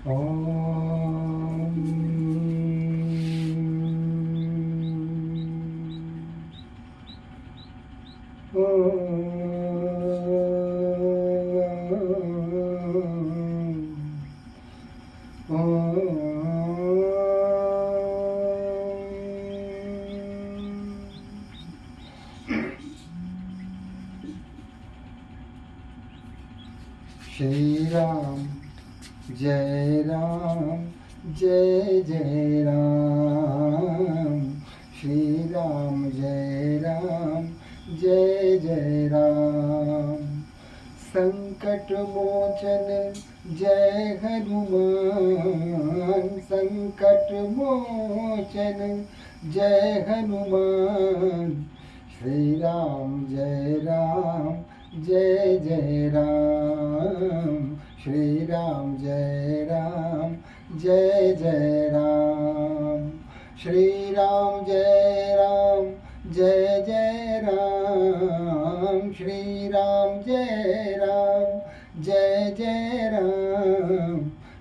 ओम श्री राम जय राम जय जय राम। श्री राम जय राम जय जय राम। संकट मोचन जय हनुमान। संकट मोचन जय हनुमान। श्री राम जय राम जय जय राम। श्री राम जय राम जय जय राम। श्री राम जय राम जय जय राम। श्री राम जय राम जय जय राम।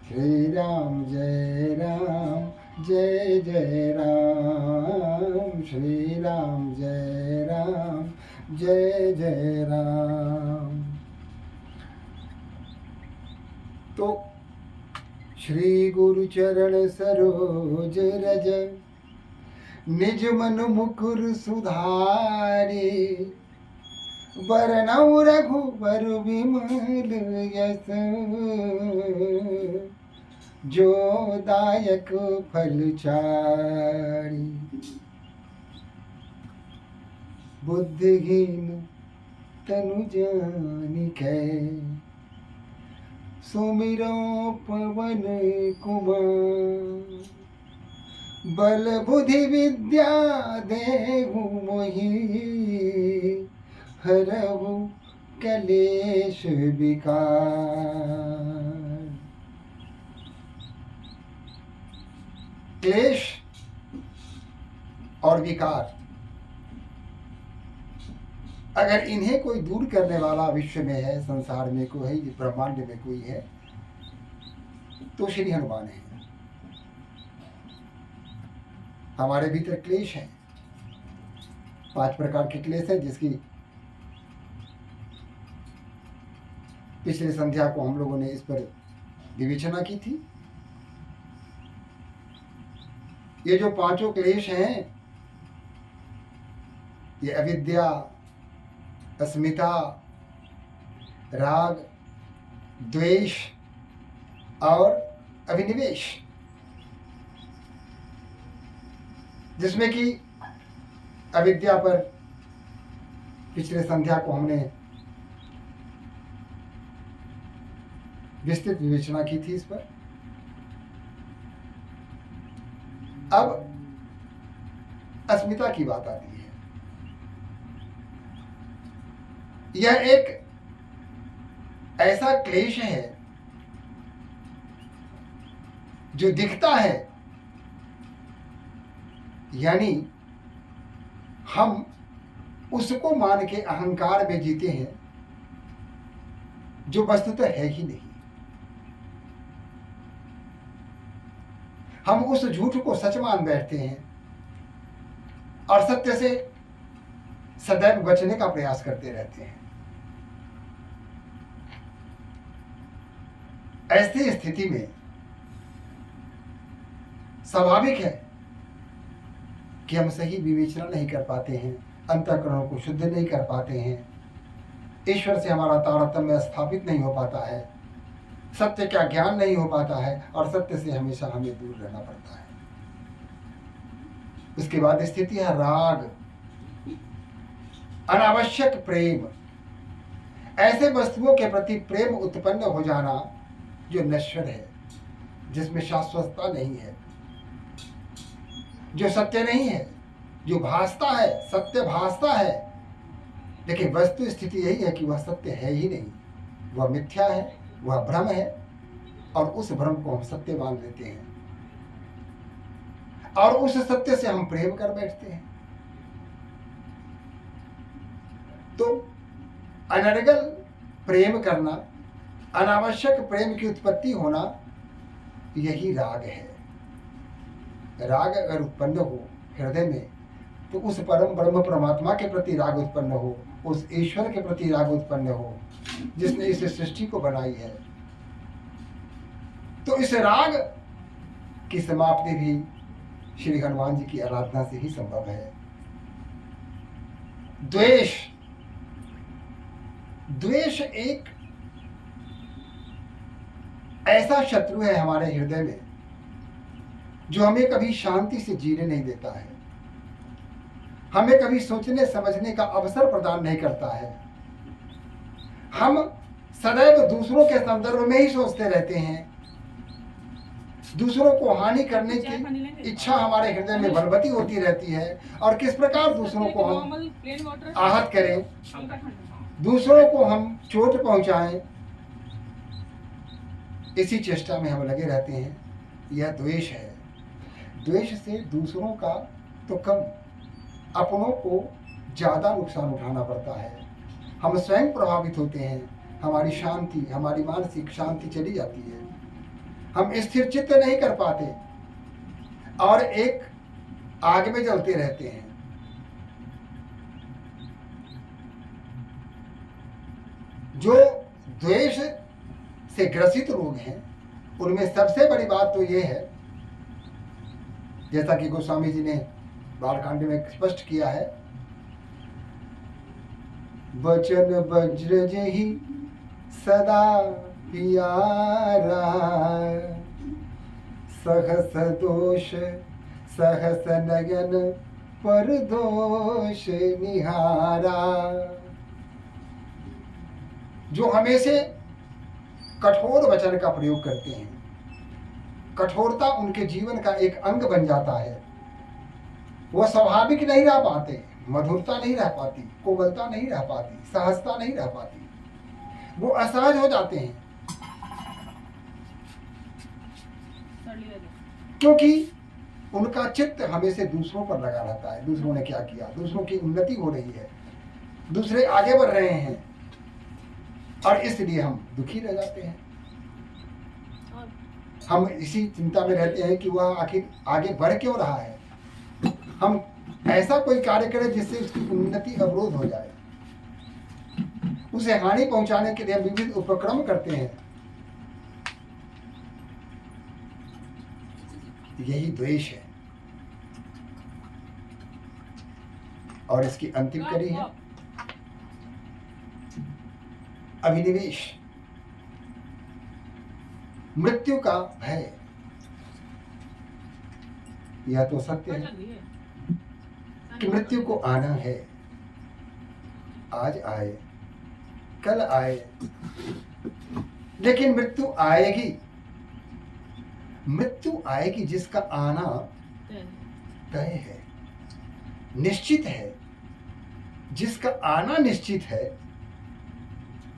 श्री राम जय राम जय जय राम। श्री राम जय राम जय जय राम। तो श्री गुरु चरण सरोज रज निज मन मुकुर सुधारे। बरनउँ रघुबर विमल यस जो दायक फल चारि। बुद्धिहीन तनु जानिकै सुमिरो पवन कुमार। बल बुद्धि विद्या देहु मोहि हरहु कलेश विकार। क्लेश और विकार अगर इन्हें कोई दूर करने वाला विश्व में है, संसार में कोई है, ब्रह्मांड में कोई है, तो श्री हनुमान है। हमारे भीतर क्लेश है, 5 प्रकार के क्लेश है, जिसकी पिछले संध्या को हम लोगों ने इस पर विवेचना की थी। ये जो 5 क्लेश हैं, ये अविद्या, अस्मिता, राग, द्वेष और अभिनिवेश, जिसमें कि अविद्या पर पिछले संध्या को हमने विस्तृत विवेचना की थी इस पर। अब अस्मिता की बात आती है। यह एक ऐसा क्लेश है जो दिखता है, यानी हम उसको मान के अहंकार में जीते हैं जो वस्तुतः है ही नहीं। हम उस झूठ को सच मान बैठते हैं और सत्य से सदैव बचने का प्रयास करते रहते हैं। ऐसी स्थिति में स्वाभाविक है कि हम सही विवेचना नहीं कर पाते हैं, अंतःकरणों को शुद्ध नहीं कर पाते हैं, ईश्वर से हमारा तारतम्य स्थापित नहीं हो पाता है, सत्य का ज्ञान नहीं हो पाता है और सत्य से हमेशा हमें दूर रहना पड़ता है। उसके बाद स्थिति है राग, अनावश्यक प्रेम, ऐसे वस्तुओं के प्रति प्रेम उत्पन्न हो जाना जो नश्वर है, जिसमें शाश्वतता नहीं है, जो सत्य नहीं है, जो भासता है, सत्य भासता है, लेकिन वस्तु स्थिति यही है कि वह सत्य है ही नहीं, वह मिथ्या है, वह भ्रम है और उस भ्रम को हम सत्य मान लेते हैं और उस सत्य से हम प्रेम कर बैठते हैं। तो अनर्गल प्रेम करना, अनावश्यक प्रेम की उत्पत्ति होना, यही राग है। राग अगर उत्पन्न हो हृदय में तो उस परम ब्रह्म परमात्मा के प्रति राग उत्पन्न हो, उस ईश्वर के प्रति राग उत्पन्न हो जिसने इस सृष्टि को बनाई है। तो इस राग की समाप्ति भी श्री हनुमान जी की आराधना से ही संभव है। द्वेष, द्वेष एक ऐसा शत्रु है हमारे हृदय में जो हमें कभी शांति से जीने नहीं देता है, हमें कभी सोचने समझने का अवसर प्रदान नहीं करता है। हम सदैव दूसरों के संदर्भ में ही सोचते रहते हैं, दूसरों को हानि करने की इच्छा हमारे हृदय में बलवती होती रहती है। और किस प्रकार दूसरों को हम आहत करें, दूसरों को हम चोट पहुंचाएं, इसी चेष्टा में हम लगे रहते हैं। यह द्वेष है। द्वेष से दूसरों का तो कम, अपनों को ज्यादा नुकसान उठाना पड़ता है। हम स्वयं प्रभावित होते हैं, हमारी शांति, हमारी मानसिक शांति चली जाती है, हम स्थिर चित्त नहीं कर पाते और एक आग में जलते रहते हैं। जो द्वेष से ग्रसित लोग हैं उनमें सबसे बड़ी बात तो ये है, जैसा कि गोस्वामी जी ने बालकांड में स्पष्ट किया है, वचन वज्र जहि सदा प्यारा, सहस दोष सहस नयन पर दोष निहारा। जो हमेशा कठोर वचन का प्रयोग करते हैं, कठोरता उनके जीवन का एक अंग बन जाता है। वह स्वाभाविक नहीं रह पाते, मधुरता नहीं रह पाती, कोमलता नहीं रह पाती, सहजता नहीं रह पाती, वो असहज हो जाते हैं। क्योंकि उनका चित्त हमेशा दूसरों पर लगा रहता है, दूसरों ने क्या किया, दूसरों की उन्नति हो रही है, दूसरे आगे बढ़ रहे हैं, और इसलिए हम दुखी रह जाते हैं। हम इसी चिंता में रहते हैं कि वह आखिर आगे बढ़ क्यों रहा है। हम ऐसा कोई कार्य करें जिससे उसकी उन्नति अवरोध हो जाए, उसे हानि पहुंचाने के लिए विविध उपक्रम करते हैं। यही द्वेष है। और इसकी अंतिम कड़ी है अभिनिवेश, मृत्यु का भय। यह तो सत्य है कि मृत्यु को आना है, आज आए कल आए, लेकिन मृत्यु आएगी। मृत्यु आएगी जिसका आना तय है, निश्चित है। जिसका आना निश्चित है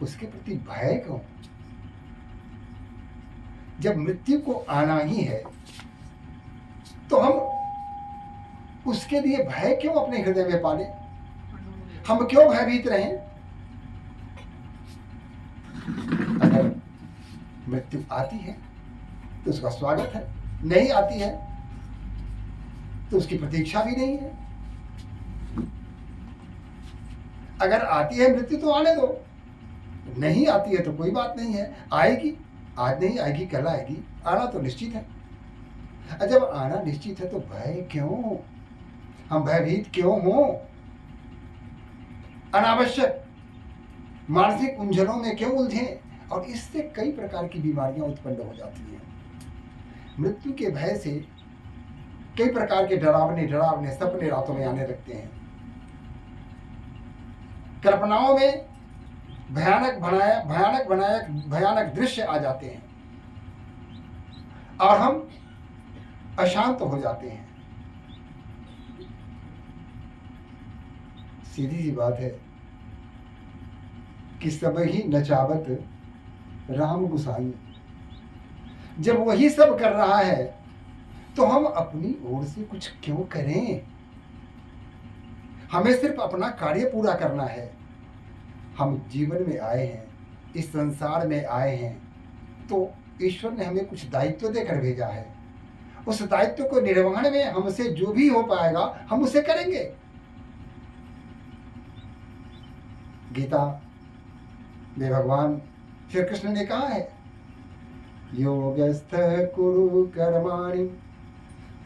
उसके प्रति भय क्यों? जब मृत्यु को आना ही है तो हम उसके लिए भय क्यों अपने हृदय में पाले? हम क्यों भयभीत रहें? अगर मृत्यु आती है तो उसका स्वागत है, नहीं आती है तो उसकी प्रतीक्षा भी नहीं है। अगर आती है मृत्यु तो आने दो, नहीं आती है तो कोई बात नहीं है, आएगी, आज नहीं आएगी कल आएगी, आना तो निश्चित है। जब आना निश्चित है तो भय क्यों? हम भयभीत क्यों हो? अनावश्यक मानसिक उलझनों में क्यों उलझें? और इससे कई प्रकार की बीमारियां उत्पन्न हो जाती हैं। मृत्यु के भय से कई प्रकार के डरावने सपने रातों में आने लगते हैं। कल्पनाओं में भयानक दृश्य आ जाते हैं और हम अशांत हो जाते हैं। सीधी सी बात है कि सब ही नचावत राम गुसाई। जब वही सब कर रहा है तो हम अपनी ओर से कुछ क्यों करें? हमें सिर्फ अपना कार्य पूरा करना है। हम जीवन में आए हैं, इस संसार में आए हैं तो ईश्वर ने हमें कुछ दायित्व देकर भेजा है। उस दायित्व को निर्वहन में हमसे जो भी हो पाएगा हम उसे करेंगे। गीता में भगवान श्री कृष्ण ने कहा है, योगस्थ कुरु कर्माणि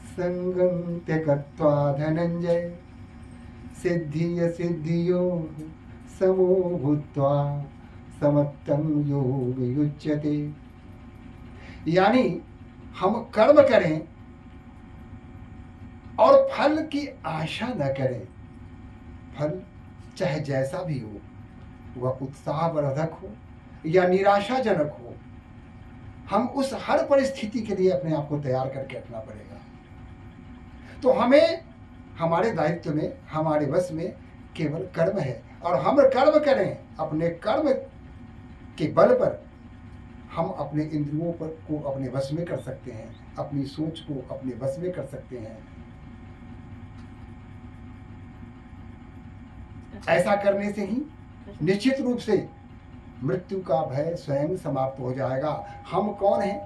संगम त्यक्त्वा धनंजय सिद्धि सिद्धियोग समो भूत्वा समत्तम योग युज्यते। यानी हम कर्म करें और फल की आशा न करें। फल चाहे जैसा भी हो, वह उत्साहवर्धक हो या निराशाजनक हो, हम उस हर परिस्थिति के लिए अपने आप को तैयार करके रखना पड़ेगा। तो हमें हमारे दायित्व में, हमारे वश में केवल कर्म है और हम कर्म करें। अपने कर्म के बल पर हम अपने इंद्रियों पर को अपने वश में कर सकते हैं, अपनी सोच को अपने वश में कर सकते हैं। ऐसा करने से ही निश्चित रूप से मृत्यु का भय स्वयं समाप्त हो जाएगा। हम कौन हैं?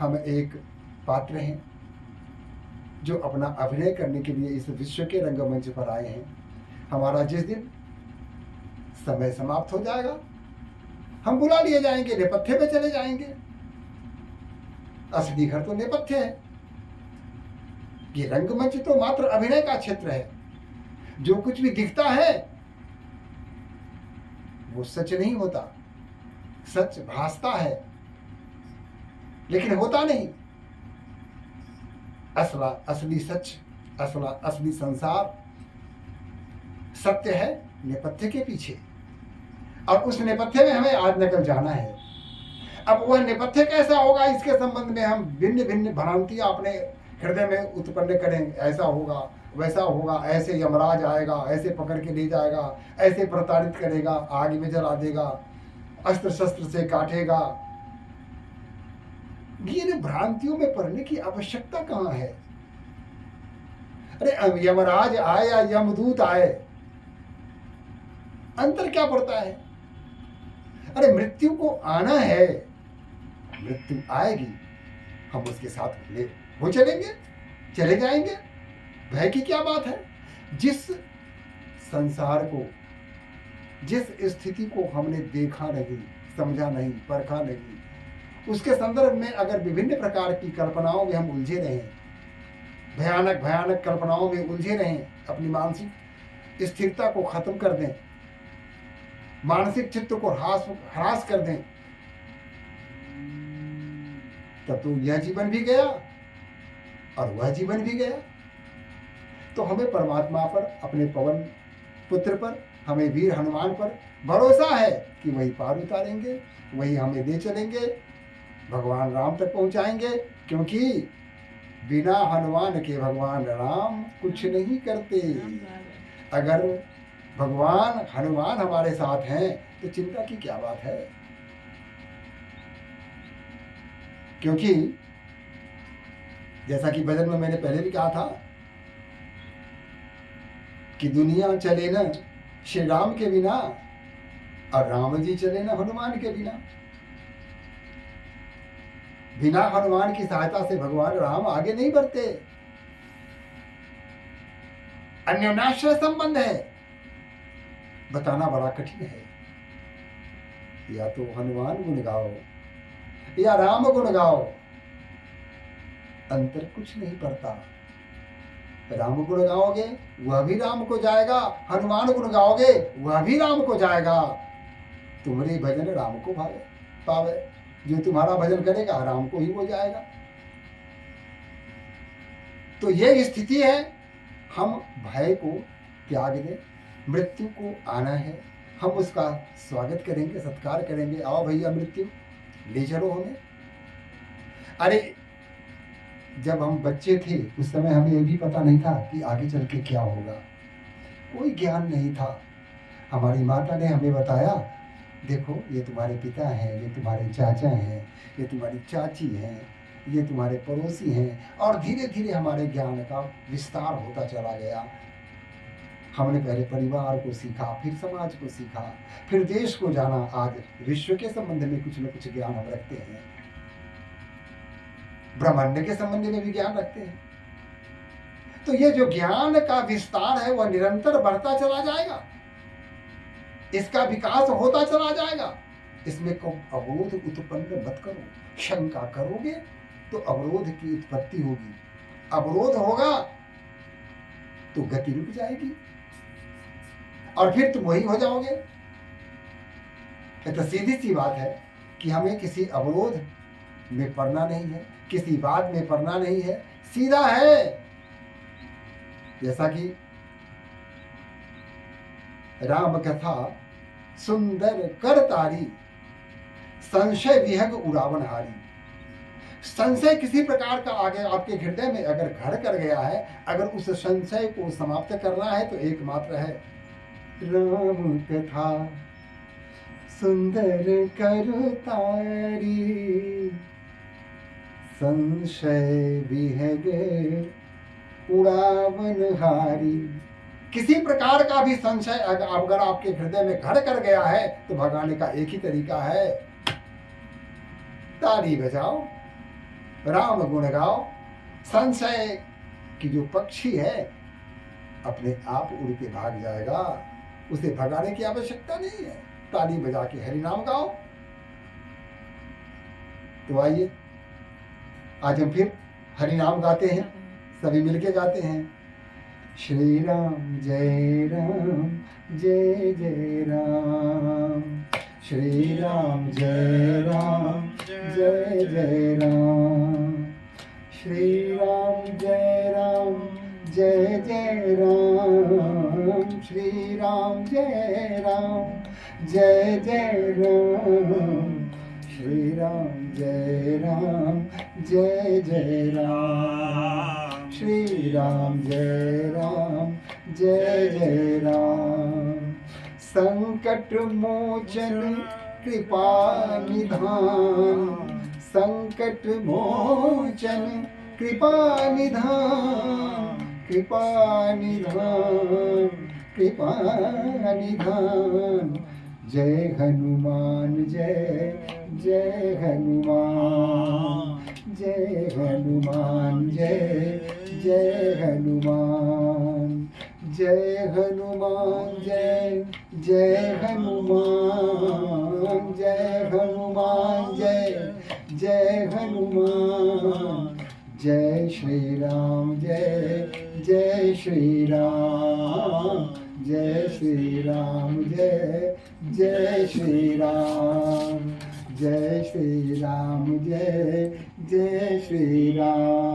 हम एक पात्र हैं जो अपना अभिनय करने के लिए इस विश्व के रंगमंच पर आए हैं। हमारा जिस दिन समय समाप्त हो जाएगा, हम बुला लिए जाएंगे, नेपथ्य पे चले जाएंगे। असली घर तो नेपथ्य है। ये रंगमंच तो मात्र अभिनय का क्षेत्र है। जो कुछ भी दिखता है वो सच नहीं होता। सच भासता है लेकिन होता नहीं। असली सच, असली संसार सत्य है नेपथ्य के पीछे, और उस नेपथ्य में हमें आज निकल जाना है। अब वह नेपथ्य कैसा होगा, इसके संबंध में हम भिन्न भिन्न भ्रांतियां अपने हृदय में उत्पन्न करें। ऐसा होगा, वैसा होगा, ऐसे यमराज आएगा, ऐसे पकड़ के ले जाएगा, ऐसे प्रताड़ित करेगा, आग में जला देगा, अस्त्र शस्त्र से काटेगा। ये भ्रांतियों में पड़ने की आवश्यकता कहाँ है? अरे यमराज आए या यमदूत आए, अंतर क्या पड़ता है? अरे मृत्यु को आना है, मृत्यु आएगी, हम उसके साथ वो चलेंगे, चले जाएंगे। भय की क्या बात है? जिस संसार को, जिस स्थिति को हमने देखा नहीं, समझा नहीं, परखा नहीं, उसके संदर्भ में अगर विभिन्न प्रकार की कल्पनाओं में हम उलझे रहें, भयानक भयानक कल्पनाओं में उलझे रहें, अपनी मानसिक स्थिरता को खत्म कर दें, मानसिक चित्त को ह्रास कर दें, तब तो यह जीवन भी गया और वह जीवन भी गया। तो हमें परमात्मा पर, अपने पवन पुत्र पर, हमें वीर हनुमान पर भरोसा है कि वही पार उतारेंगे, वही हमें ले चलेंगे, भगवान राम तक पहुंचाएंगे। क्योंकि बिना हनुमान के भगवान राम कुछ नहीं करते। अगर भगवान हनुमान हमारे साथ हैं तो चिंता की क्या बात है? क्योंकि जैसा कि भजन में मैंने पहले भी कहा था कि दुनिया चले न श्री राम के बिना और राम जी चले न हनुमान के बिना। बिना हनुमान की सहायता से भगवान राम आगे नहीं बढ़ते। अन्योन्याश्रय संबंध है, बताना बड़ा कठिन है। या तो हनुमान गुण गाओ या राम गुण गाओ, अंतर कुछ नहीं पड़ता। राम गुण गाओगे वह भी राम को जाएगा, हनुमान गुण गाओगे वह भी राम को जाएगा। तुम्हारे भजन राम को भावे पावे, जो तुम्हारा भजन करेगा राम को ही वो जाएगा। तो ये स्थिति है। हम भय को त्याग दें, मृत्यु को आना है, हम उसका स्वागत करेंगे, सत्कार करेंगे। आओ भैया मृत्यु, ले चलो हमें। अरे जब हम बच्चे थे उस समय हमें ये भी पता नहीं था कि आगे चल के क्या होगा, कोई ज्ञान नहीं था। हमारी माता ने हमें बताया, देखो ये तुम्हारे पिता हैं, ये तुम्हारे चाचा हैं, ये तुम्हारी चाची हैं, ये तुम्हारे पड़ोसी हैं। और धीरे धीरे हमारे ज्ञान का विस्तार होता चला गया। हमने पहले परिवार को सीखा, फिर समाज को सीखा, फिर देश को जाना। आज विश्व के संबंध में कुछ न कुछ ज्ञान हम रखते हैं, ब्रह्मांड के संबंध में भी ज्ञान रखते हैं। तो ये जो ज्ञान का विस्तार है वह निरंतर बढ़ता चला जाएगा, इसका विकास होता चला जाएगा। इसमें अवरोध उत्पन्न मत करो। शंका करोगे तो अवरोध की उत्पत्ति होगी, अवरोध होगा तो गति रुक जाएगी और फिर तुम वही हो जाओगे। तो सीधी सी बात है कि हमें किसी अवरोध में पड़ना नहीं है, किसी बात में पड़ना नहीं है, सीधा है। जैसा कि राम कथा सुंदर कर तारी, संशय विहग उड़ावन हारी। संशय किसी प्रकार का आगे आपके हृदय में अगर घर कर गया है, अगर उस संशय को समाप्त करना है तो एकमात्र है राम कथा सुंदर कर तारी, संशय विहगे उड़ावन हारी। किसी प्रकार का भी संशय अगर आपके हृदय में घर कर गया है तो भगाने का एक ही तरीका है, ताली बजाओ, राम गुण गाओ। संशय की जो पक्षी है अपने आप उड़ के भाग जाएगा, उसे भगाने की आवश्यकता नहीं है। ताली बजा के हरि नाम गाओ। तो आइए आज हम फिर हरि नाम गाते हैं, सभी मिलके गाते हैं। श्री राम जय जय राम, श्री राम जय जय राम, श्री राम जय जय राम, श्री राम जय जय राम, श्री राम जय जय राम, श्री राम जय राम। संकट मोचन कृपा निधान, संकट मोचन कृपा निधान, कृपा निधान, कृपा निधान। जय हनुमान जय हनुमान, जय हनुमान जय हनुमान, जय हनुमान जय हनुमान, जय हनुमान जय हनुमान। जय श्री राम जय श्री राम, जय श्री राम जय श्री राम, जय श्री राम जय श्री राम।